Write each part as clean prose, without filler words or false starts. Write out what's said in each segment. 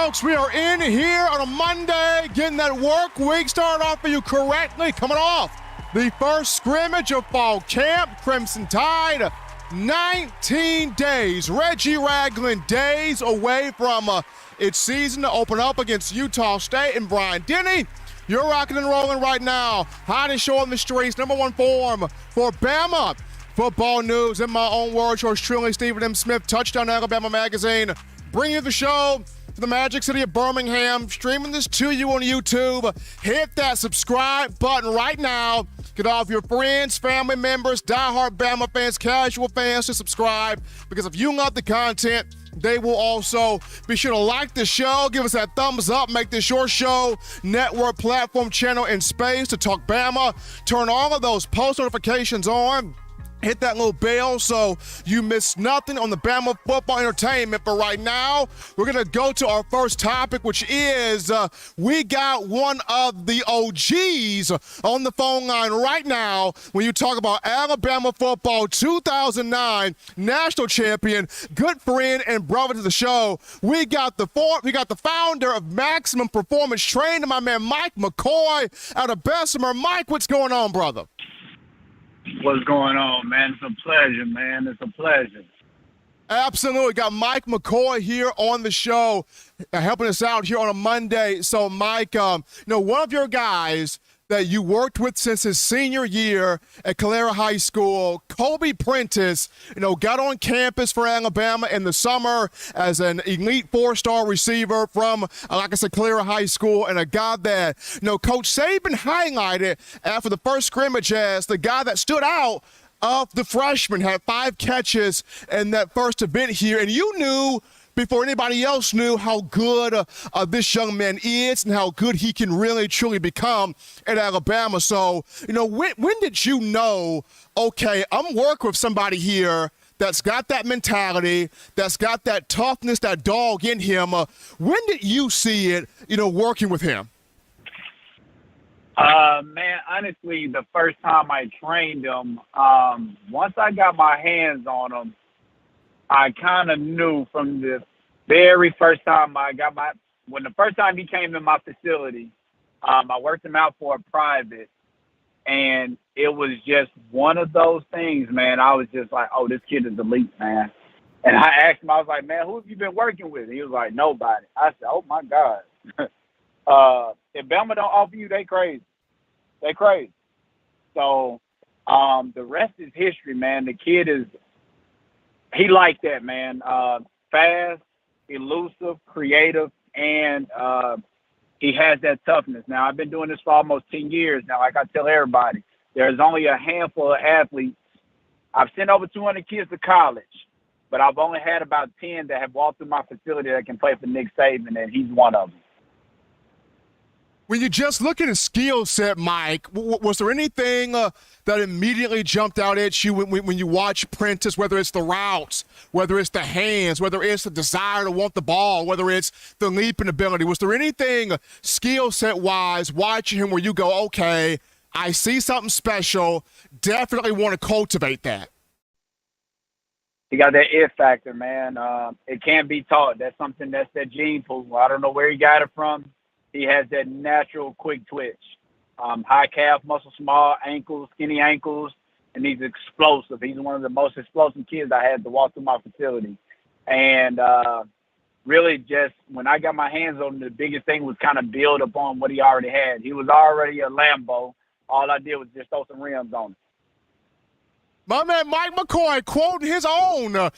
folks. We are in here on a Monday, getting that work week started off for you correctly. Coming off the first scrimmage of fall camp, Crimson Tide, 19 days, Reggie Ragland days away from its season to open up against Utah State. And Brian Denny, you're rocking and rolling right now. Hottest show on the streets, number one form for Bama football news. In my own words, yours truly, Stephen M. Smith, Touchdown Alabama Magazine, bringing you the show to the Magic City of Birmingham, streaming this to you on YouTube. Hit that subscribe button right now. Get all of your friends, family members, diehard Bama fans, casual fans to subscribe, because if you love the content, they will also. Be sure to like the show, give us that thumbs up, make this your show, network, platform, channel, and space to talk Bama. Turn all of those post notifications on. Hit that little bell so you miss nothing on the Bama football entertainment. But right now, we're going to go to our first topic, which is we got one of the OGs on the phone line right now. When you talk about Alabama football, 2009 national champion, good friend and brother to the show, we got the founder of Maximum Performance Training, my man Mike McCoy out of Bessemer. Mike, what's going on, brother? What's going on, man? It's a pleasure, man. It's a pleasure. Absolutely. Got Mike McCoy here on the show, helping us out here on a Monday. So, Mike, one of your guys that you worked with since his senior year at Calera High School, Kobe Prentice, got on campus for Alabama in the summer as an elite four-star receiver from, like I said, Calera High School, and a guy that, Coach Saban highlighted after the first scrimmage as the guy that stood out of the freshman, had 5 catches in that first event here, and you knew before anybody else knew how good this young man is and how good he can really, truly become at Alabama. So, when did you know, okay, I'm working with somebody here that's got that mentality, that's got that toughness, that dog in him? When did you see it, working with him? Man, honestly, the first time I trained him, once I got my hands on him, I kind of knew from the very first time when the first time he came in my facility, I worked him out for a private, and it was just one of those things, man. I was just like, oh, this kid is elite, man. And I asked him, I was like, man, who have you been working with? He was like, nobody. I said, oh, my God. If Bama don't offer you, they crazy. They crazy. So the rest is history, man. The kid he like that, man. Fast, elusive, creative, and he has that toughness. Now, I've been doing this for almost 10 years now. Like I tell everybody, there's only a handful of athletes. I've sent over 200 kids to college, but I've only had about 10 that have walked through my facility that can play for Nick Saban, and he's one of them. When you just look at his skill set, Mike, was there anything that immediately jumped out at you when you watch Prentice, whether it's the routes, whether it's the hands, whether it's the desire to want the ball, whether it's the leaping ability? Was there anything skill set-wise watching him where you go, okay, I see something special, definitely want to cultivate that? He got that it factor, man. It can't be taught. That's something that's that gene pool. I don't know where he got it from. He has that natural quick twitch, high calf muscle, small ankles, skinny ankles, and he's explosive. He's one of the most explosive kids I had to walk through my facility. And really just when I got my hands on him, the biggest thing was kind of build upon what he already had. He was already a Lambo. All I did was just throw some rims on him. My man Mike McCoy quoting his own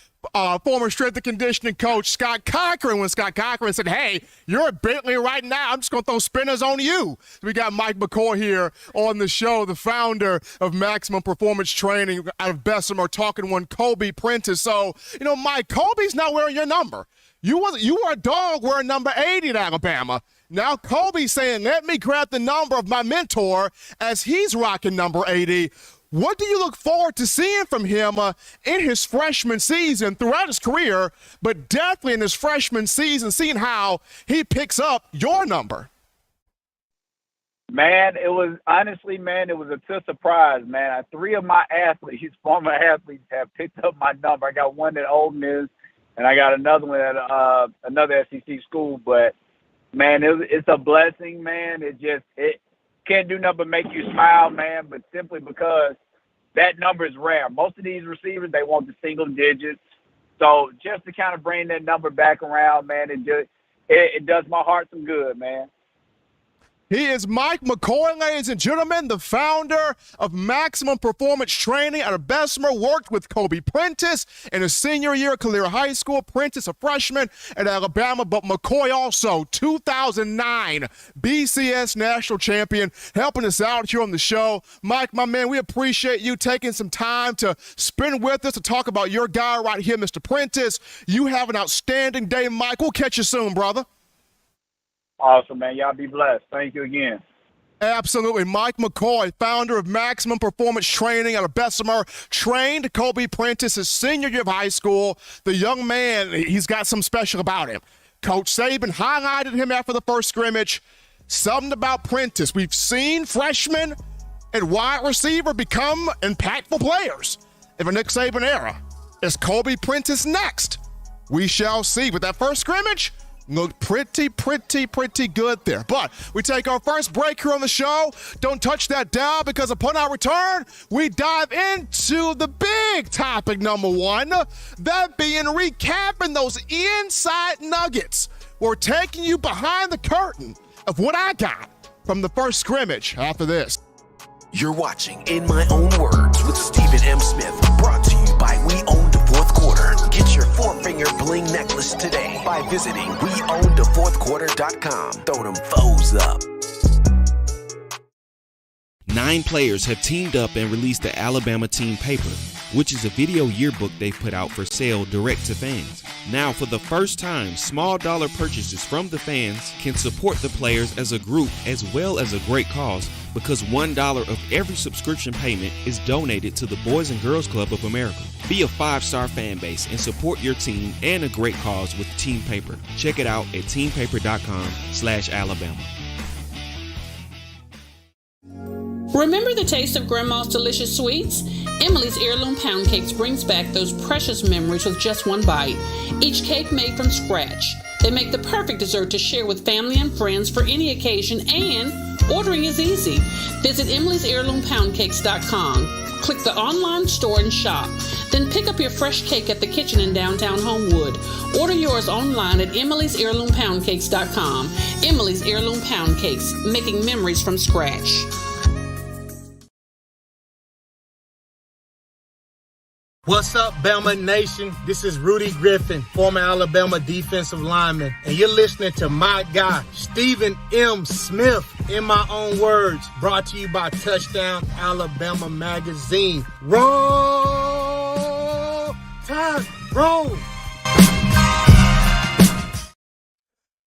former strength and conditioning coach, Scott Cochran, when Scott Cochran said, hey, you're at Bentley right now. I'm just going to throw spinners on you. We got Mike McCoy here on the show, the founder of Maximum Performance Training out of Bessemer, talking one Kobe Prentice. So, Mike, Kobe's not wearing your number. You were a dog wearing number 80 at Alabama. Now Kobe's saying, let me grab the number of my mentor as he's rocking number 80. What do you look forward to seeing from him in his freshman season, throughout his career, but definitely in his freshman season, seeing how he picks up your number? Man, it was honestly, it was a surprise, man. 3 of my athletes, former athletes, have picked up my number. I got one at Ole Miss, and I got another one at another SEC school. But man, it's a blessing, man. It can't do nothing but make you smile, man. But simply because that number is rare. Most of these receivers, they want the single digits. So just to kind of bring that number back around, man, it does my heart some good, man. He is Mike McCoy, ladies and gentlemen, the founder of Maximum Performance Training out of Bessemer. Worked with Kobe Prentice in his senior year at Calera High School. Prentice, a freshman at Alabama, but McCoy also 2009 BCS national champion, helping us out here on the show. Mike, my man, we appreciate you taking some time to spend with us to talk about your guy right here, Mr. Prentice. You have an outstanding day, Mike. We'll catch you soon, brother. Awesome, man. Y'all be blessed. Thank you again. Absolutely. Mike McCoy, founder of Maximum Performance Training out of Bessemer, trained Kobe Prentice his senior year of high school. The young man, he's got something special about him. Coach Saban highlighted him after the first scrimmage. Something about Prentice. We've seen freshmen and wide receiver become impactful players in the Nick Saban era. Is Kobe Prentice next? We shall see. With that first scrimmage, looked pretty good there. But we take our first break here on the show. Don't touch that dial, because upon our return, we dive into the big topic number one, that being recapping those inside nuggets. We're taking you behind the curtain of what I got from the first scrimmage after this. You're watching In My Own Words with Stephen M. Smith, brought to you by We Own the Fourth Quarter. Get your four-finger bling necklace today by visiting weownthefourthquarter.com. Throw them foes up. 9 players have teamed up and released the Alabama Team Paper, which is a video yearbook they've put out for sale direct to fans. Now, for the first time, small dollar purchases from the fans can support the players as a group as well as a great cause, because $1 of every subscription payment is donated to the Boys and Girls Club of America. Be a 5-star fan base and support your team and a great cause with Team Paper. Check it out at teampaper.com/Alabama. Remember the taste of Grandma's delicious sweets? Emily's Heirloom Pound Cakes brings back those precious memories with just one bite. Each cake made from scratch. They make the perfect dessert to share with family and friends for any occasion, and ordering is easy. Visit emily'sheirloompoundcakes.com. Click the online store and shop. Then pick up your fresh cake at the kitchen in downtown Homewood. Order yours online at emily'sheirloompoundcakes.com. Emily's Heirloom Pound Cakes, making memories from scratch. What's up, Bama Nation? This is Rudy Griffin, former Alabama defensive lineman, and you're listening to my guy, Stephen M. Smith, In My Own Words, brought to you by Touchdown Alabama Magazine. Roll! Time, roll!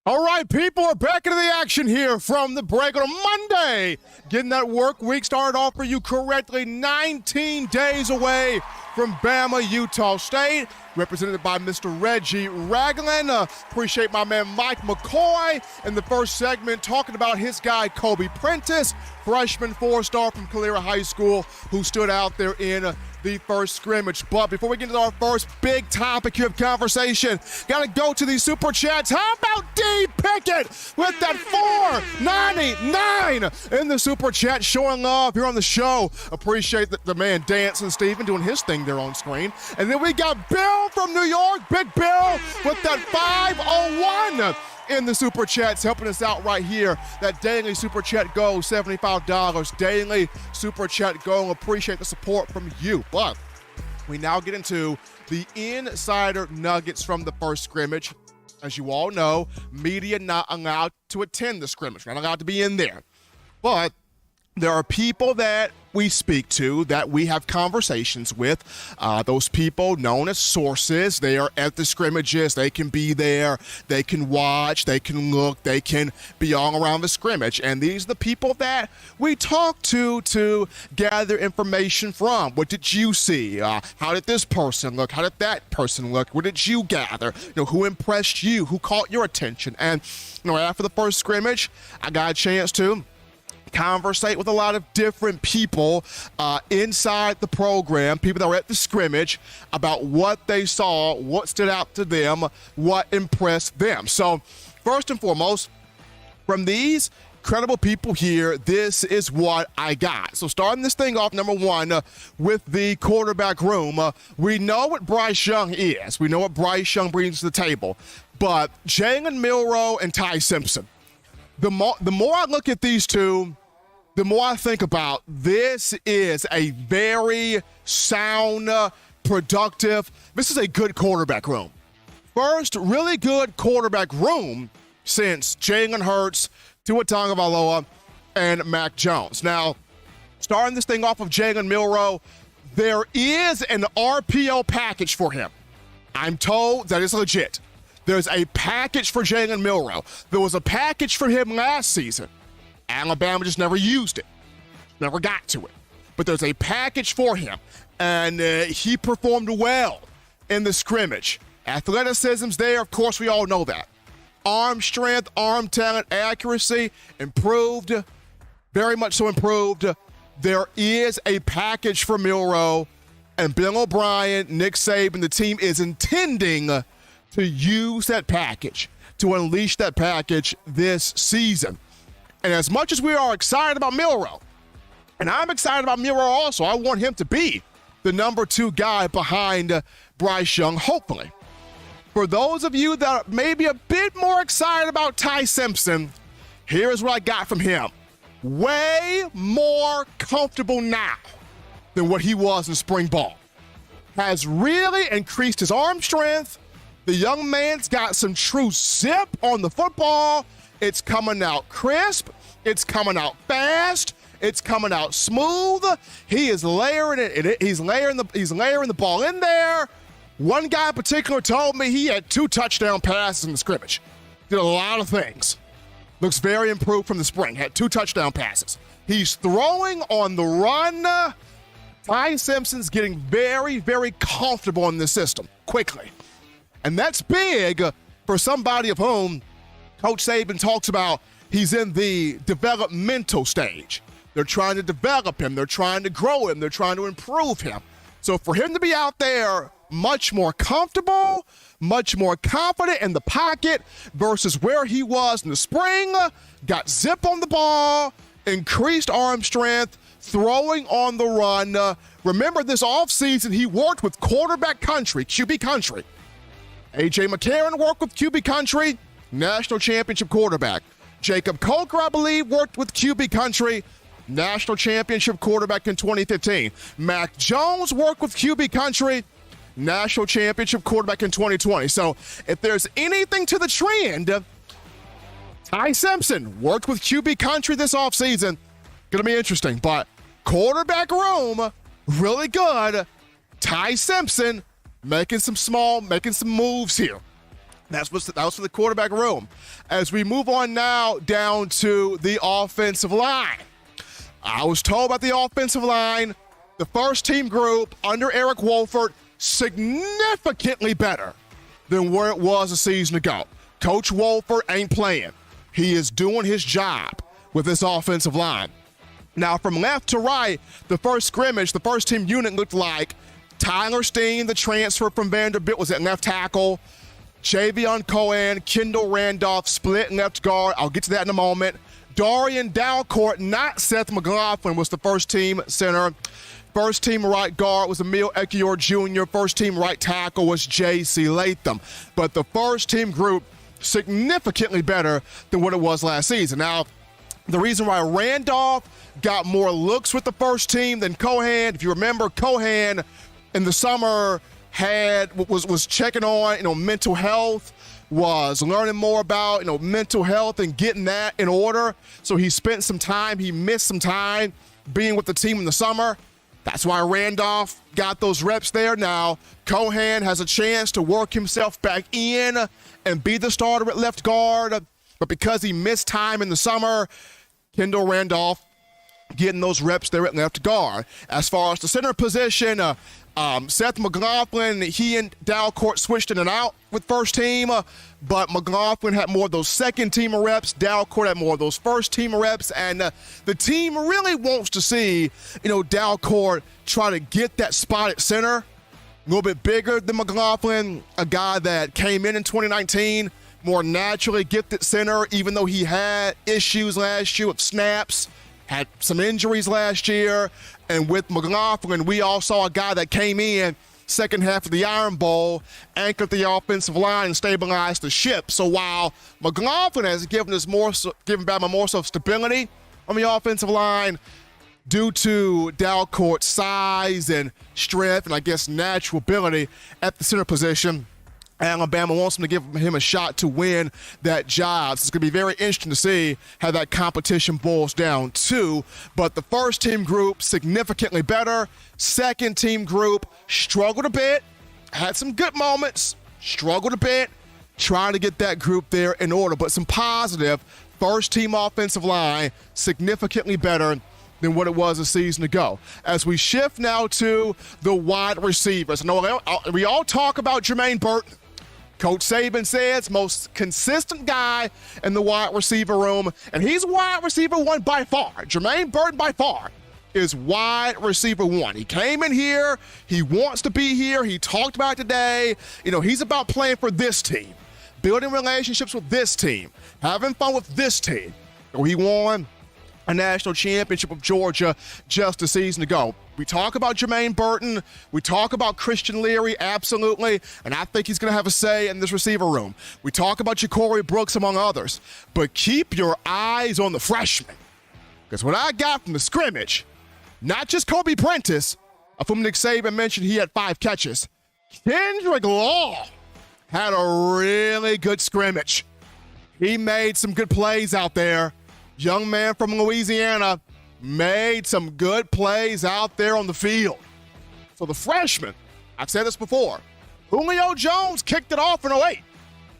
All right, people, we're back into the action here from the break on a Monday. Getting that work week started off for you correctly, 19 days away from Bama, Utah State, represented by Mr. Reggie Ragland. Appreciate my man Mike McCoy in the first segment talking about his guy Kobe Prentice, freshman 4-star from Calera High School, who stood out there in the first scrimmage. But before we get into our first big topic here of conversation, got to go to the Super Chats. How about D. Pickett with that $4.99 in the Super Chat, showing love here on the show. Appreciate the man dancing, Steven, doing his thing there on screen. And then we got Bill from New York, Big Bill, with that $5.01 in the Super Chats, helping us out right here. That daily Super Chat goal, $75. Daily Super Chat goal. Appreciate the support from you. But we now get into the insider nuggets from the first scrimmage. As you all know, media not allowed to attend the scrimmage, not allowed to be in there. But there are people that we speak to, that we have conversations with. Those people known as sources. They are at the scrimmages. They can be there. They can watch. They can look. They can be all around the scrimmage. And these are the people that we talk to gather information from. What did you see? How did this person look? How did that person look? What did you gather? Who impressed you? Who caught your attention? And after the first scrimmage, I got a chance to conversate with a lot of different people inside the program, people that were at the scrimmage, about what they saw, what stood out to them, what impressed them. So first and foremost, from these credible people here, this is what I got. So starting this thing off, number one, with the quarterback room, we know what Bryce Young is. We know what Bryce Young brings to the table. But Jalen Milroe and Ty Simpson, the more I look at these two, the more I think about this is a very sound, productive, this is a good quarterback room. First really good quarterback room since Jalen Hurts, Tua Tagovailoa, and Mac Jones. Now, starting this thing off of Jalen Milroe, there is an RPO package for him. I'm told that it's legit. There's a package for Jalen Milroe. There was a package for him last season. Alabama just never used it, never got to it. But there's a package for him, and he performed well in the scrimmage. Athleticism's there, of course, we all know that. Arm strength, arm talent, accuracy, improved, very much so improved. There is a package for Milroe, and Bill O'Brien, Nick Saban, the team is intending to use that package, to unleash that package this season. And as much as we are excited about Milroe, and I'm excited about Milroe also, I want him to be the number 2 guy behind Bryce Young, hopefully. For those of you that are maybe a bit more excited about Ty Simpson, here's what I got from him. Way more comfortable now than what he was in spring ball. Has really increased his arm strength. The young man's got some true zip on the football. It's coming out crisp. It's coming out fast. It's coming out smooth. He is layering it. He's layering the ball in there. One guy in particular told me he had 2 touchdown passes in the scrimmage. Did a lot of things. Looks very improved from the spring. Had 2 touchdown passes. He's throwing on the run. Ty Simpson's getting very, very comfortable in the system quickly. And that's big for somebody of whom Coach Saban talks about he's in the developmental stage. They're trying to develop him. They're trying to grow him. They're trying to improve him. So for him to be out there much more comfortable, much more confident in the pocket versus where he was in the spring, got zip on the ball, increased arm strength, throwing on the run. Remember this offseason, he worked with quarterback country, QB country. A.J. McCarron worked with QB country, national championship quarterback. Jacob Coker, I believe, worked with QB country, national championship quarterback in 2015. Mac Jones worked with QB country, national championship quarterback in 2020. So if there's anything to the trend, Ty Simpson worked with QB country this offseason. Going to be interesting. But quarterback room, really good. Ty Simpson making some moves here. That was for the quarterback room. As we move on now down to the offensive line. I was told about the offensive line, the first team group under Eric Wolford, significantly better than where it was a season ago. Coach Wolford ain't playing. He is doing his job with this offensive line. Now, from left to right, the first scrimmage, the first team unit looked like Tyler Steen, the transfer from Vanderbilt, was at left tackle. Javion Cohen, Kendall Randolph, split left guard. I'll get to that in a moment. Darian Dalcourt, not Seth McLaughlin, was the first team center. First team right guard was Emil Ekiyor Jr. First team right tackle was J.C. Latham. But the first team group, significantly better than what it was last season. Now, the reason why Randolph got more looks with the first team than Cohan, if you remember, Cohan in the summer was checking on, mental health, was learning more about, mental health and getting that in order. So he missed some time being with the team in the summer. That's why Randolph got those reps there. Now, Cohan has a chance to work himself back in and be the starter at left guard. But because he missed time in the summer, Kendall Randolph getting those reps there at left guard. As far as the center position, Seth McLaughlin, he and Dalcourt switched in and out with first team, but McLaughlin had more of those second team reps. Dalcourt had more of those first team reps, and the team really wants to see, Dalcourt try to get that spot at center. A little bit bigger than McLaughlin, a guy that came in 2019, more naturally gifted center, even though he had issues last year with snaps, had some injuries last year. And with McLaughlin, we all saw a guy that came in second half of the Iron Bowl, anchored the offensive line and stabilized the ship. So while McLaughlin has given Bama more so stability on the offensive line due to Dalcourt's size and strength and I guess natural ability at the center position, Alabama wants him to give him a shot to win that job. So it's going to be very interesting to see how that competition boils down too. But the first team group, significantly better. Second team group, struggled a bit. Had some good moments, struggled a bit. Trying to get that group there in order. But some positive. First team offensive line, significantly better than what it was a season ago. As we shift now to the wide receivers. We all talk about Jermaine Burton. Coach Saban says most consistent guy in the wide receiver room, and he's wide receiver one by far. Jermaine Burton by far is wide receiver one. He came in here. He wants to be here. He talked about it today. He's about playing for this team, building relationships with this team, having fun with this team. He won a national championship of Georgia just a season ago. We talk about Jermaine Burton. We talk about Christian Leary, absolutely, and I think he's going to have a say in this receiver room. We talk about Ja'Cory Brooks, among others, but keep your eyes on the freshmen, because what I got from the scrimmage, not just Kobe Prentice, of whom Nick Saban mentioned he had 5 catches, Kendrick Law had a really good scrimmage. He made some good plays out there. Young man from Louisiana made some good plays out there on the field. So the freshman, I've said this before, Julio Jones kicked it off in 2008.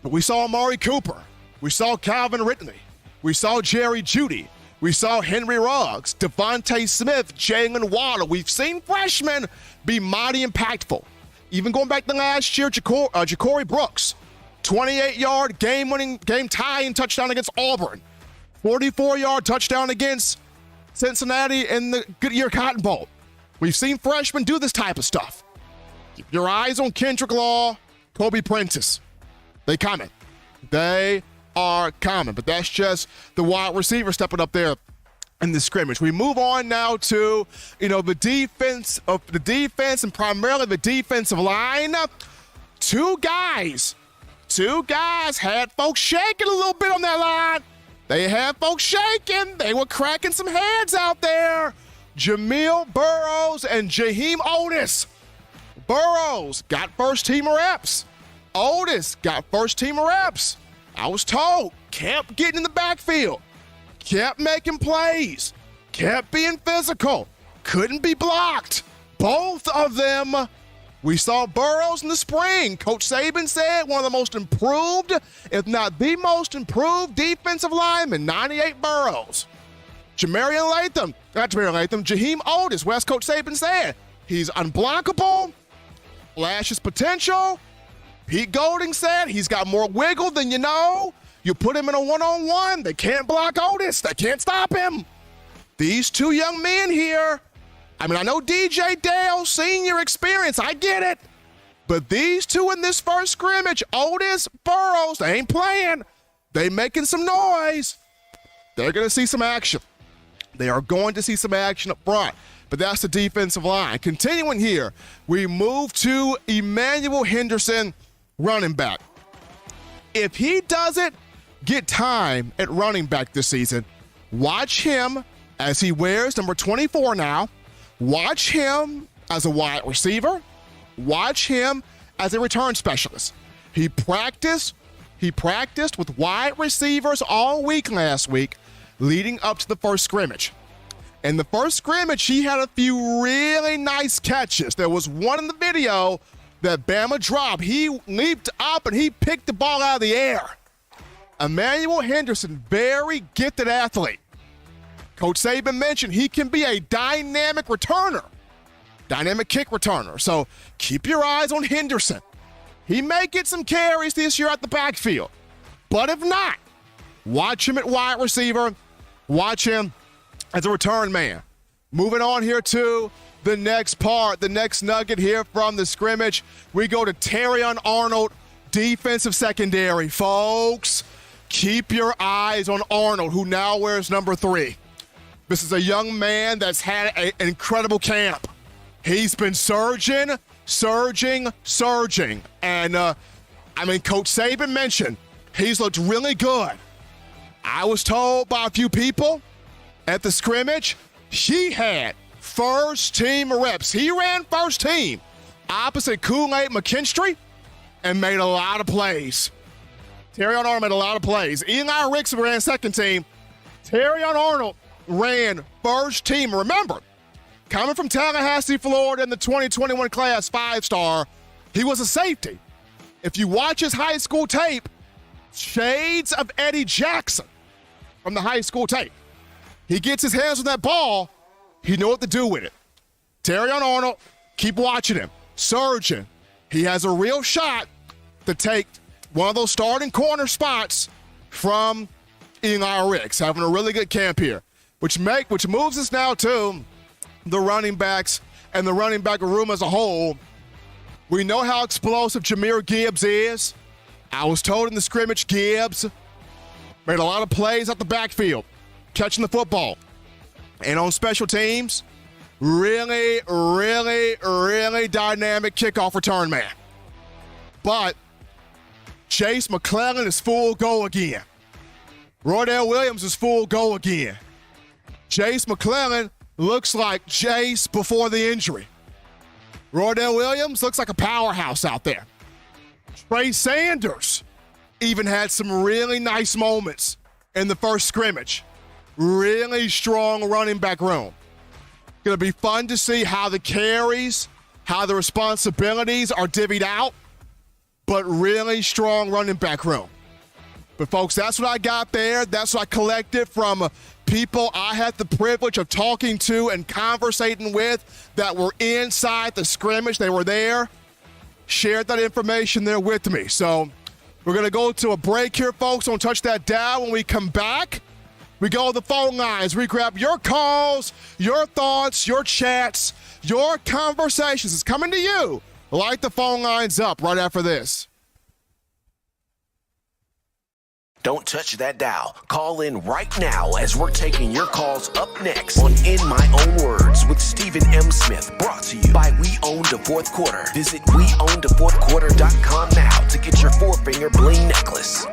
But we saw Amari Cooper. We saw Calvin Ridley. We saw Jerry Jeudy. We saw Henry Ruggs, Devontae Smith, Jalen Waddle. We've seen freshmen be mighty impactful. Even going back to last year, Ja'Cory Brooks, 28-yard game-tying touchdown against Auburn. 44-yard touchdown against Cincinnati in the Goodyear Cotton Bowl. We've seen freshmen do this type of stuff. Keep your eyes on Kendrick Law, Kobe Prentice. They coming. They are coming. But that's just the wide receiver stepping up there in the scrimmage. We move on now to, the defense and primarily the defensive line. Two guys had folks shaking a little bit on that line. They had folks shaking. They were cracking some heads out there. Jamil Burroughs and Jaheim Otis. Burroughs got first-team reps. Otis got first-team reps. I was told, kept getting in the backfield, kept making plays, kept being physical, couldn't be blocked. Both of them. We saw Burroughs in the spring. Coach Saban said one of the most improved, if not the most improved defensive lineman, 98 Burroughs. Jaheim Otis, West Coach Saban said, he's unblockable, flashes potential. Pete Golding said he's got more wiggle than you know. You put him in a one-on-one, they can't block Otis. They can't stop him. These two young men here, I know DJ Dale's senior experience, I get it. But these two in this first scrimmage, Otis, Burroughs, they ain't playing. They making some noise. They're going to see some action. They are going to see some action up front. But that's the defensive line. Continuing here, we move to Emmanuel Henderson, running back. If he doesn't get time at running back this season, watch him as he wears number 24 now. Watch him as a wide receiver. Watch him as a return specialist. He practiced with wide receivers all week last week, leading up to the first scrimmage. In the first scrimmage, he had a few really nice catches. There was one in the video that Bama dropped. He leaped up and he picked the ball out of the air. Emmanuel Henderson, very gifted athlete. Coach Saban mentioned he can be a dynamic returner, dynamic kick returner. So keep your eyes on Henderson. He may get some carries this year at the backfield. But if not, watch him at wide receiver. Watch him as a return man. Moving on here to the next part, the next nugget here from the scrimmage. We go to Terrion Arnold, defensive secondary. Folks, keep your eyes on Arnold, who now wears number 3. This is a young man that's had an incredible camp. He's been surging. And, Coach Saban mentioned he's looked really good. I was told by a few people at the scrimmage, he had first-team reps. He ran first team opposite Kool-Aid McKinstry and made a lot of plays. Terrion Arnold made a lot of plays. Eli Ricks ran second team. Terrion Arnold ran first team. Remember, coming from Tallahassee, Florida in the 2021 class, 5-star, he was a safety. If you watch his high school tape, shades of Eddie Jackson from the high school tape. He gets his hands on that ball, he knew what to do with it. Terrion Arnold, keep watching him. Surging. He has a real shot to take one of those starting corner spots from Eli Ricks, having a really good camp here, which moves us now to the running backs and the running back room as a whole. We know how explosive Jahmyr Gibbs is. I was told in the scrimmage, Gibbs made a lot of plays at the backfield, catching the football. And on special teams, really, really, really dynamic kickoff return man. But Chase McClellan is full go again. Roydell Williams is full go again. Chase McClellan looks like Jace before the injury. Roydell Williams looks like a powerhouse out there. Trey Sanders even had some really nice moments in the first scrimmage. Really strong running back room. Going to be fun to see how the carries, how the responsibilities are divvied out, but really strong running back room. But folks, that's what I got there. That's what I collected from people I had the privilege of talking to and conversating with that were inside the scrimmage. They were there, shared that information there with me. So we're going to go to a break here, folks. Don't touch that dial. When we come back, we go to the phone lines. We grab your calls, your thoughts, your chats, your conversations. It's coming to you. Light the phone lines up right after this. Don't touch that dial. Call in right now as we're taking your calls up next on In My Own Words with Stephen M. Smith. Brought to you by We Own the Fourth Quarter. Visit WeOwnTheFourthQuarter.com now to get your 4-finger bling necklace.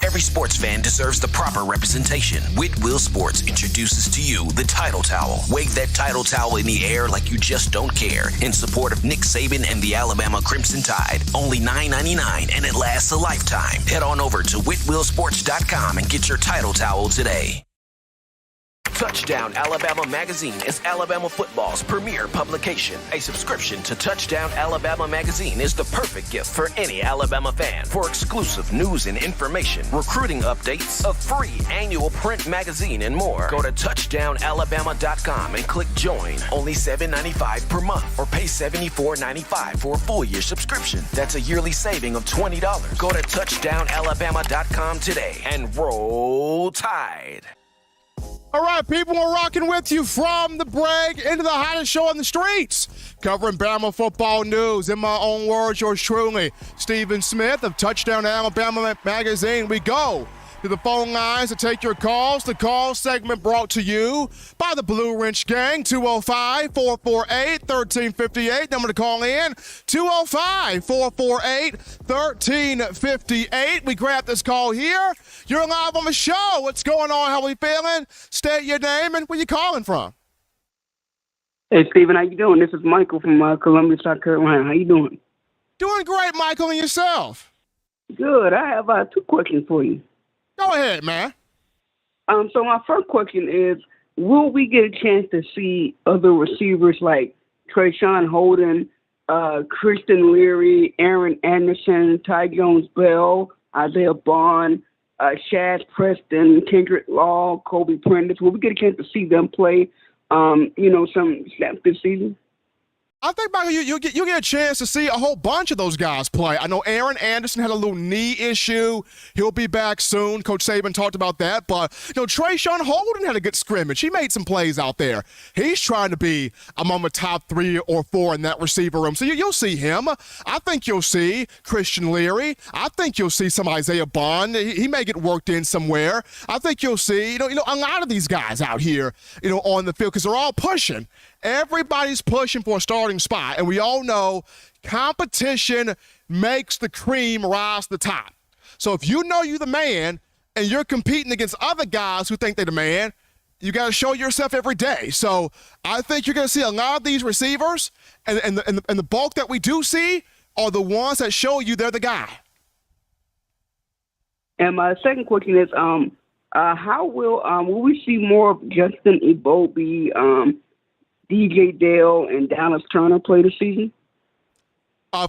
Every sports fan deserves the proper representation. Whitwell Sports introduces to you the Title Towel. Wave that Title Towel in the air like you just don't care in support of Nick Saban and the Alabama Crimson Tide. Only $9.99 and it lasts a lifetime. Head on over to WhitwellSports.com and get your Title Towel today. Touchdown Alabama Magazine is Alabama football's premier publication. A subscription to Touchdown Alabama Magazine is the perfect gift for any Alabama fan. For exclusive news and information, recruiting updates, a free annual print magazine, and more, go to touchdownalabama.com and click join. Only $7.95 per month or pay $74.95 for a full year subscription. That's a yearly saving of $20. Go to touchdownalabama.com today and roll Tide. All right, people, we're rocking with you from the break into the hottest show on the streets, covering Bama football news. In my own words, yours truly, Stephen Smith of Touchdown Alabama Magazine. We go to the phone lines to take your calls. The call segment brought to you by the Blue Wrench Gang, 205-448-1358. Number to call in, 205-448-1358. We grab this call here. You're live on the show. What's going on? How we feeling? State your name and where you calling from. Hey, Stephen, how you doing? This is Michael from Columbia, South Carolina. How you doing? Doing great, Michael, and yourself? Good. I have 2 questions for you. Go ahead, man. So my first question is, will we get a chance to see other receivers like Trayshawn Holden, Christian Leary, Aaron Anderson, Ty Jones-Bell, Isaiah Bond, Shaz Preston, Kendrick Law, Kobe Prentice? Will we get a chance to see them play, some snaps this season? I think, Michael, you get a chance to see a whole bunch of those guys play. I know Aaron Anderson had a little knee issue. He'll be back soon. Coach Saban talked about that. But, Trayshawn Holden had a good scrimmage. He made some plays out there. He's trying to be among the top 3 or 4 in that receiver room. So you'll see him. I think you'll see Christian Leary. I think you'll see some Isaiah Bond. He may get worked in somewhere. I think you'll see, a lot of these guys out here, on the field because they're all pushing. Everybody's pushing for a starting spot, and we all know competition makes the cream rise to the top. So if you know you're the man and you're competing against other guys who think they're the man, you got to show yourself every day. So I think you're going to see a lot of these receivers, and the bulk that we do see are the ones that show you they're the guy. And my second question is, how will we see more of Justin Ebobi, DJ Dale, and Dallas Turner play this season?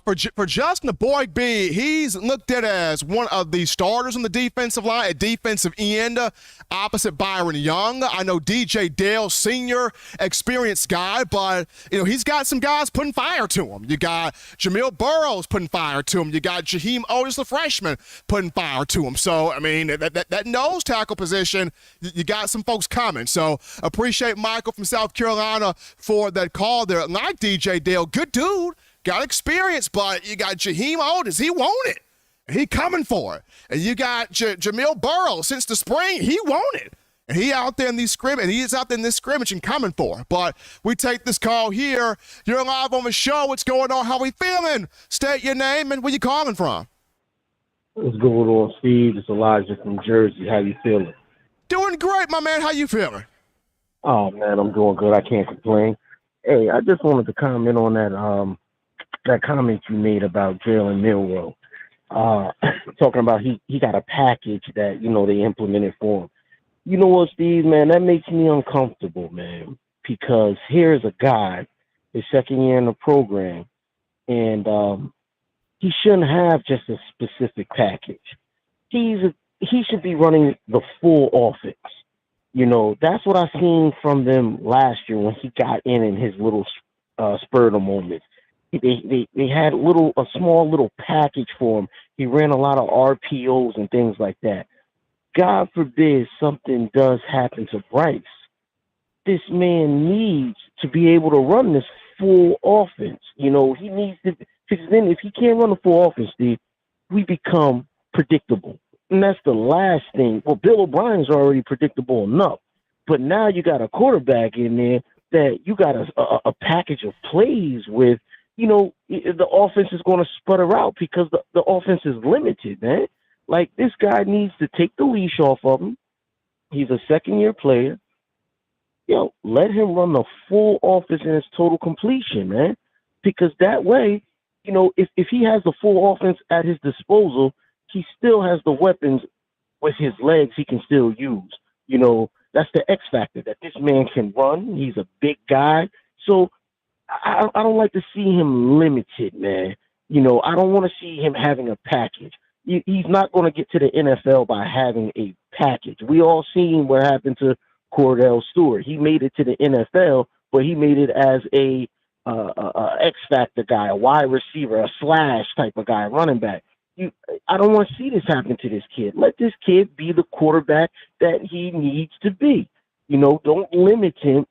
For Justin, the boy B, he's looked at as one of the starters on the defensive line, a defensive end, opposite Byron Young. I know DJ Dale, senior, experienced guy, but he's got some guys putting fire to him. You got Jamil Burrows putting fire to him. You got Jaheim Otis, the freshman, putting fire to him. So that nose tackle position, you got some folks coming. So appreciate Michael from South Carolina for that call there. Like DJ Dale, good dude. Got experience, but you got Jaheim Otis. He want it. He coming for it. And you got Jamil Burrows since the spring. He want it. And he out there in these scrimmage, and he is out there in this scrimmage and coming for it. But we take this call here. You're live on the show. What's going on? How we feeling? State your name and where you calling from. What's going on, Steve? It's Elijah from Jersey. How you feeling? Doing great, my man. How you feeling? Oh, man, I'm doing good. I can't complain. Hey, I just wanted to comment on that comment you made about Jalen Milroe, talking about he got a package that, they implemented for him. You know what, Steve, man, that makes me uncomfortable, man, because here's a guy, his second year in the program, and he shouldn't have just a specific package. He should be running the full offense. That's what I seen from them last year when he got in his little spur of the moment. They had a small little package for him. He ran a lot of RPOs and things like that. God forbid something does happen to Bryce. This man needs to be able to run this full offense. He needs to, because then if he can't run the full offense, Steve, we become predictable. And that's the last thing. Well, Bill O'Brien's already predictable enough. But now you got a quarterback in there that you got a package of plays with. The offense is going to sputter out because the offense is limited, man. Like, this guy needs to take the leash off of him. He's a second-year player. Let him run the full offense in its total completion, man. Because that way, if he has the full offense at his disposal, he still has the weapons with his legs he can still use. That's the X factor, that this man can run. He's a big guy. So I don't like to see him limited, man. I don't want to see him having a package. He's not going to get to the NFL by having a package. We all seen what happened to Cordell Stewart. He made it to the NFL, but he made it as a X factor guy, a wide receiver, a slash type of guy, running back. I don't want to see this happen to this kid. Let this kid be the quarterback that he needs to be. Don't limit him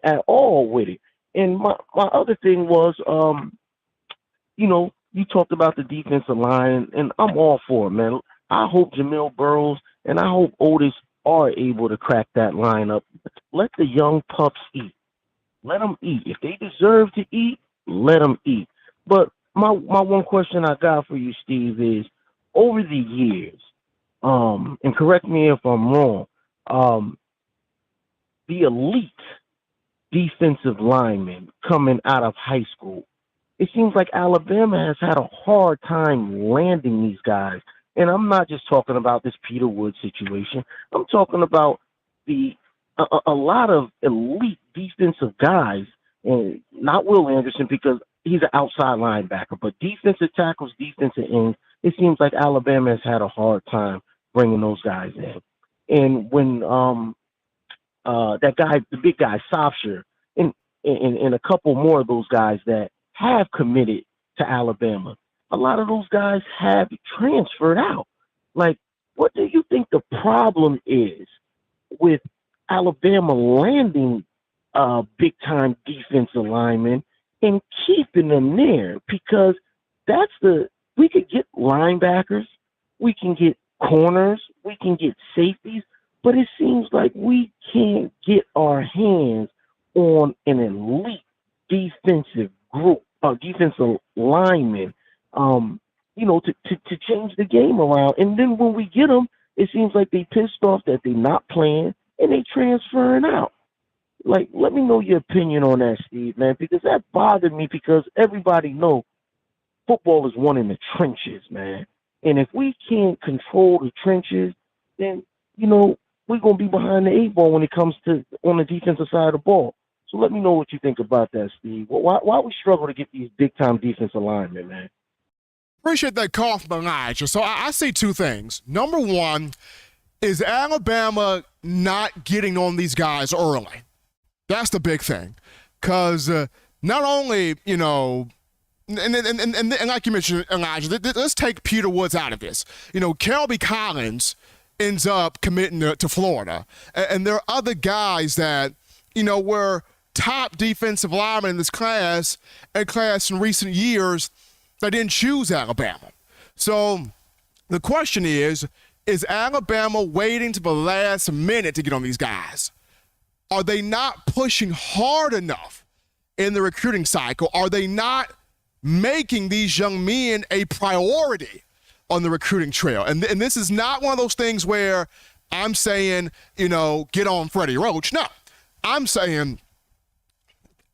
at all with it. And my other thing was, you talked about the defensive line, and I'm all for it, man. I hope Jamil Burrows and I hope Otis are able to crack that line up. Let the young pups eat. Let them eat. If they deserve to eat, let them eat. But my one question I got for you, Steve, is over the years, and correct me if I'm wrong, the elite defensive linemen coming out of high school, it seems like Alabama has had a hard time landing these guys. And I'm not just talking about this Peter Wood situation. I'm talking about a lot of elite defensive guys, and not Will Anderson because he's an outside linebacker, but defensive tackles, defensive ends, it seems like Alabama has had a hard time bringing those guys in. And when that guy, the big guy, Sopsher, and a couple more of those guys that have committed to Alabama, a lot of those guys have transferred out. Like, what do you think the problem is with Alabama landing big-time defensive linemen and keeping them there? Because we could get linebackers, we can get corners, we can get safeties, but it seems like we can't get our hands on an elite defensive group, defensive lineman, to change the game around. And then when we get them, it seems like they pissed off that they're not playing and they transferring out. Like, let me know your opinion on that, Steve, man, because that bothered me, because everybody knows football is won in the trenches, man. And if we can't control the trenches, then, we're going to be behind the 8 ball when it comes to on the defensive side of the ball. So let me know what you think about that, Steve. Why we struggle to get these big-time defensive linemen, man? Appreciate that call from Elijah. So I see two things. Number one, is Alabama not getting on these guys early? That's the big thing. Because not only, and like you mentioned, Elijah, let's take Peter Woods out of this. Kelby Collins ends up committing to Florida. And there are other guys that, were top defensive linemen in this class in recent years that didn't choose Alabama. So the question is Alabama waiting to the last minute to get on these guys? Are they not pushing hard enough in the recruiting cycle? Are they not making these young men a priority on the recruiting trail? And this is not one of those things where I'm saying, get on Freddie Roach. No, I'm saying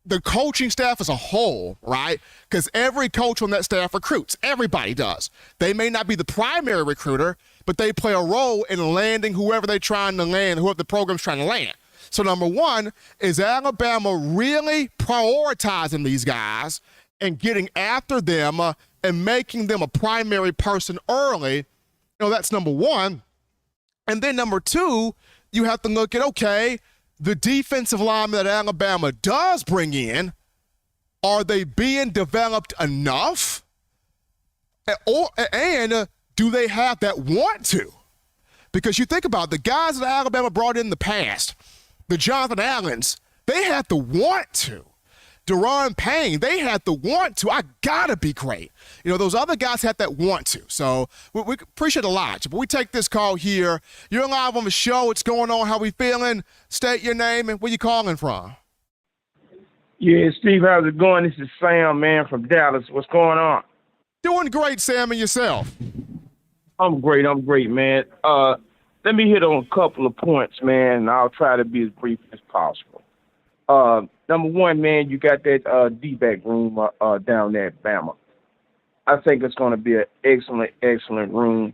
the coaching staff as a whole, right? Because every coach on that staff recruits. Everybody does. They may not be the primary recruiter, but they play a role in landing whoever they're trying to land, whoever the program's trying to land. So number one, is Alabama really prioritizing these guys and getting after them and making them a primary person early? That's number one. And then number two, you have to look at, okay, the defensive linemen that Alabama does bring in, are they being developed enough? And do they have that want to? Because you think about it, the guys that Alabama brought in the past, the Jonathan Allens, they had the want to. Deron Payne, they had the want to. I gotta be great. Those other guys had that want to. So we appreciate a lot. But we take this call here. You're live on the show. What's going on? How we feeling? State your name and where you calling from. Yeah, Steve, how's it going? This is Sam, man, from Dallas. What's going on? Doing great, Sam, and yourself? I'm great, man. Let me hit on a couple of points, man, and I'll try to be as brief as possible. Number one, man, you got that D-back room down there at Bama. I think it's going to be an excellent room.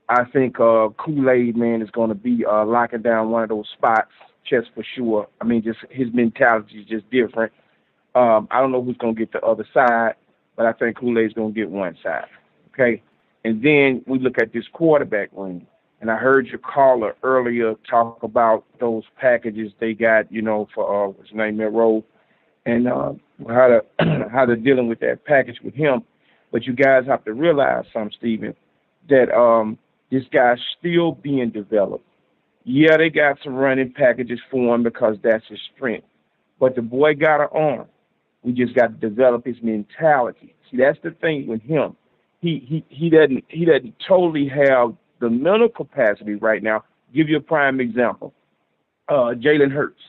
I think Kool-Aid, man, is going to be locking down one of those spots, just for sure. I mean, just his mentality is just different. I don't know who's going to get the other side, but I think Kool-Aid's going to get one side, okay? And then we look at this quarterback room. And I heard your caller earlier talk about those packages they got, for what's his name, Rowe, and how they're dealing with that package with him. But you guys have to realize something, Stephen, that this guy's still being developed. Yeah, they got some running packages for him because that's his strength. But the boy got an arm. We just got to develop his mentality. See, that's the thing with him. He doesn't totally have the mental capacity right now. Give you a prime example. Jalen Hurts.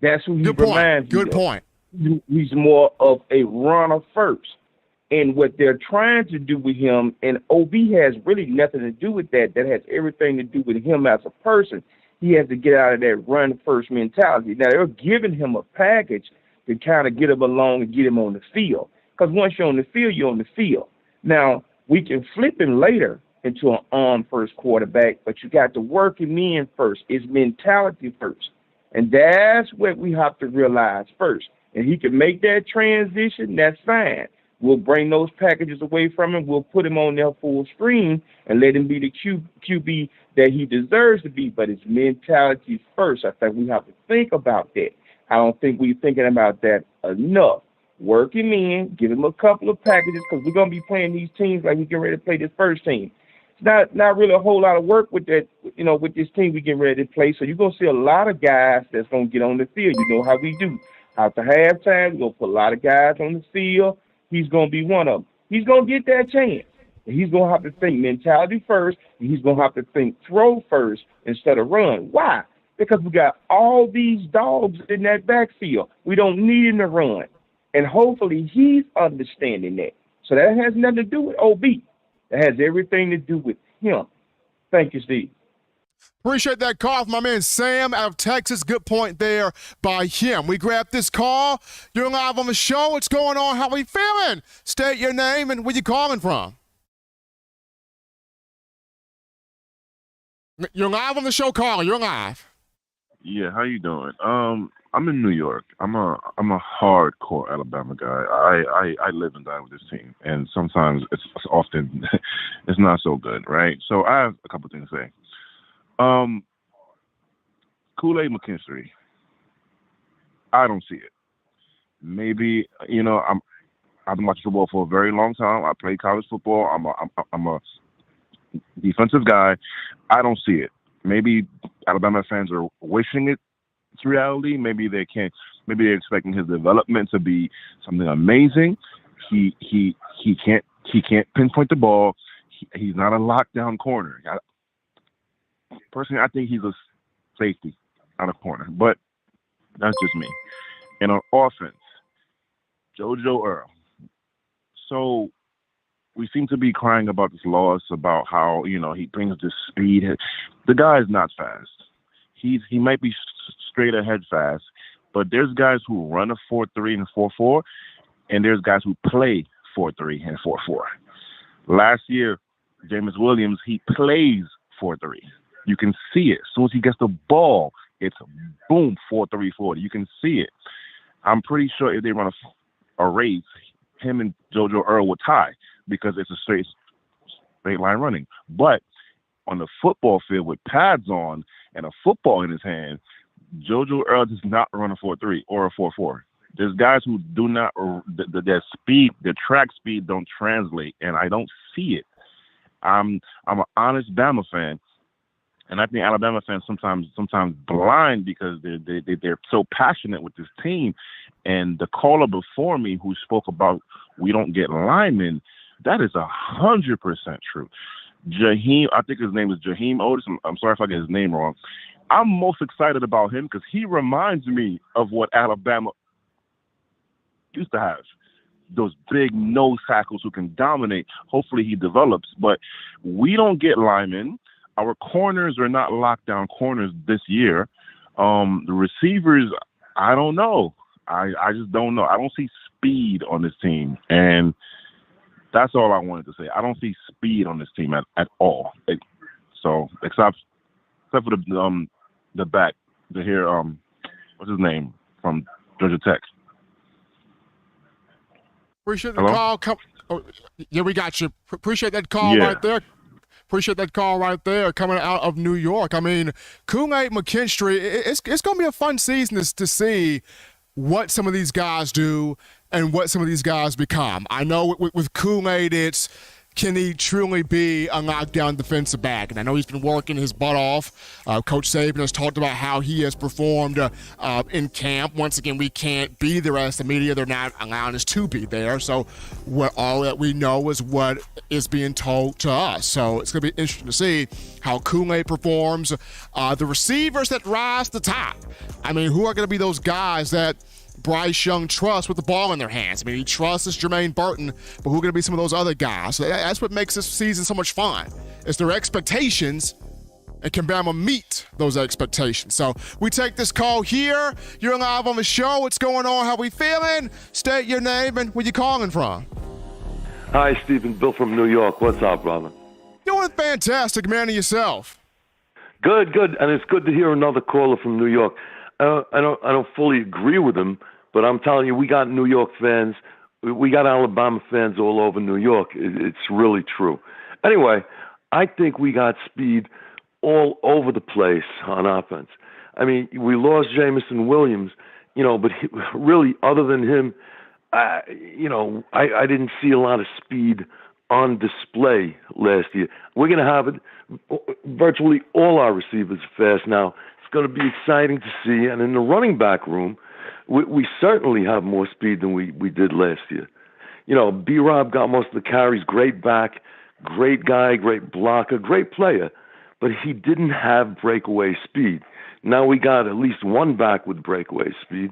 That's who he reminds me of. Good point. He's more of a runner first. And what they're trying to do with him, and OB has really nothing to do with that. That has everything to do with him as a person. He has to get out of that run first mentality. Now, they're giving him a package to kind of get him along and get him on the field. Because once you're on the field, you're on the field. Now, we can flip him later into an arm-first quarterback, but you got to work him in first. It's mentality first. And that's what we have to realize first. And he can make that transition, that's fine. We'll bring those packages away from him. We'll put him on there full screen and let him be the QB that he deserves to be. But his mentality first. I think we have to think about that. I don't think we're thinking about that enough. Work him in, give him a couple of packages, because we're going to be playing these teams like we get ready to play this first team. It's not really a whole lot of work with that, with this team we get ready to play. So you're going to see a lot of guys that's going to get on the field. You know how we do. After halftime, we're going to put a lot of guys on the field. He's going to be one of them. He's going to get that chance. And he's going to have to think mentality first, and he's going to have to think throw first instead of run. Why? Because we got all these dogs in that backfield. We don't need him to run. And hopefully he's understanding that. So that has nothing to do with OB. That has everything to do with him. Thank you, Steve. Appreciate that call from my man Sam out of Texas. Good point there by him. We grabbed this call. You're live on the show. What's going on? How we feeling? State your name and where you calling from. You're live on the show, caller. You're live. Yeah, how you doing? I'm in New York. I'm a hardcore Alabama guy. I live and die with this team, and sometimes it's often it's not so good, right? So I have a couple things to say. Kool-Aid McKinstry, I don't see it. Maybe I've been watching football for a very long time. I played college football. I'm a defensive guy. I don't see it. Maybe Alabama fans are wishing it's reality. Maybe they can't. Maybe they're expecting his development to be something amazing. He can't pinpoint the ball. He's not a lockdown corner. Personally, I think he's a safety, not a corner. But that's just me. And on offense, JoJo Earl. So we seem to be crying about this loss, about how, he brings this speed. The guy is not fast. He might be straight ahead fast, but there's guys who run a 4.3 and 4.4, and there's guys who play 4.3 and 4.4. Last year, Jameis Williams, he plays 4.3. You can see it. As soon as he gets the ball, it's boom, 4.3 40. You can see it. I'm pretty sure if they run a race, him and JoJo Earl will tie because it's a straight line running. But on the football field with pads on and a football in his hand, JoJo Earl does not run a 4.3 or a 4.4. There's guys who do not, their speed, their track speed don't translate, and I don't see it. I'm an honest Bama fan, and I think Alabama fans sometimes blind because they're so passionate with this team. And the caller before me who spoke about we don't get linemen, that is 100% true. Jaheim, I think his name is Jaheim Otis. I'm sorry if I get his name wrong. I'm most excited about him because he reminds me of what Alabama used to have. Those big nose tackles who can dominate. Hopefully he develops. But we don't get linemen. Our corners are not lockdown corners this year. The receivers, I don't know. I just don't know. I don't see speed on this team. And that's all I wanted to say. I don't see speed on this team at all. So except for the back to hear what's his name from Georgia Tech. Appreciate the call. Yeah, we got you. Appreciate that call right there. Appreciate that call right there coming out of New York. I mean, Kool-Aid McKinstry, it's going to be a fun season to see what some of these guys do and what some of these guys become. I know with Kool-Aid, it's can he truly be a knockdown defensive back? And I know he's been working his butt off. Coach Saban has talked about how he has performed in camp. Once again, we can't be there as the media. They're not allowing us to be there. So all that we know is what is being told to us. So it's going to be interesting to see how Kool-Aid performs. The receivers that rise to the top. I mean, who are going to be those guys that Bryce Young trusts with the ball in their hands? I mean, he trusts Jermaine Burton, but who are going to be some of those other guys? So that's what makes this season so much fun. It's their expectations, and can Bama meet those expectations? So we take this call here. You're live on the show. What's going on? How we feeling? State your name and where you calling from. Hi, Stephen. Bill from New York. What's up, brother? Doing fantastic, man, and yourself. Good. And it's good to hear another caller from New York. I don't fully agree with him, but I'm telling you, we got New York fans we got Alabama fans all over New York. It's really true. Anyway, I think we got speed all over the place on offense. I mean, we lost Jamison Williams, but really, other than him, I didn't see a lot of speed on display last year. We're going to have it. Virtually all our receivers are fast now. It's going to be exciting to see. And in the running back room, we certainly have more speed than we did last year. B-Rob got most of the carries, great back, great guy, great blocker, great player, but he didn't have breakaway speed. Now we got at least one back with breakaway speed,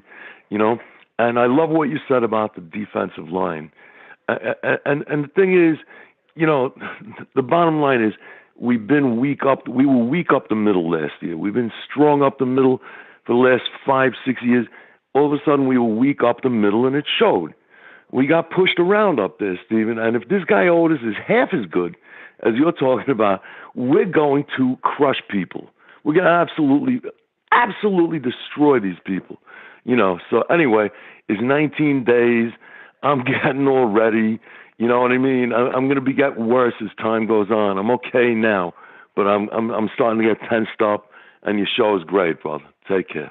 and I love what you said about the defensive line. And the thing is, the bottom line is we were weak up the middle last year. We've been strong up the middle for the last 5-6 years. All of a sudden we were weak up the middle, and it showed. We got pushed around up there, Steven, and if this guy Otis is half as good as you're talking about, we're going to crush people. We're going to absolutely destroy these people. So anyway, it's 19 days. I'm getting all ready. You know what I mean? I'm going to get worse as time goes on. I'm okay now, but I'm starting to get tensed up, and your show is great, brother. Take care.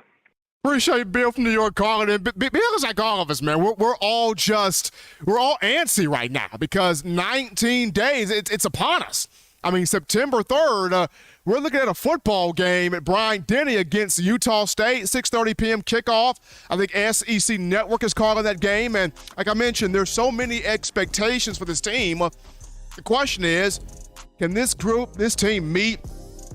Appreciate Bill from New York calling in. Bill is like all of us, man. We're all antsy right now because 19 days, it's upon us. I mean, September 3rd, we're looking at a football game at Bryant-Denny against Utah State, 6:30 p.m. kickoff. I think SEC Network is calling that game. And like I mentioned, there's so many expectations for this team. The question is, can this team meet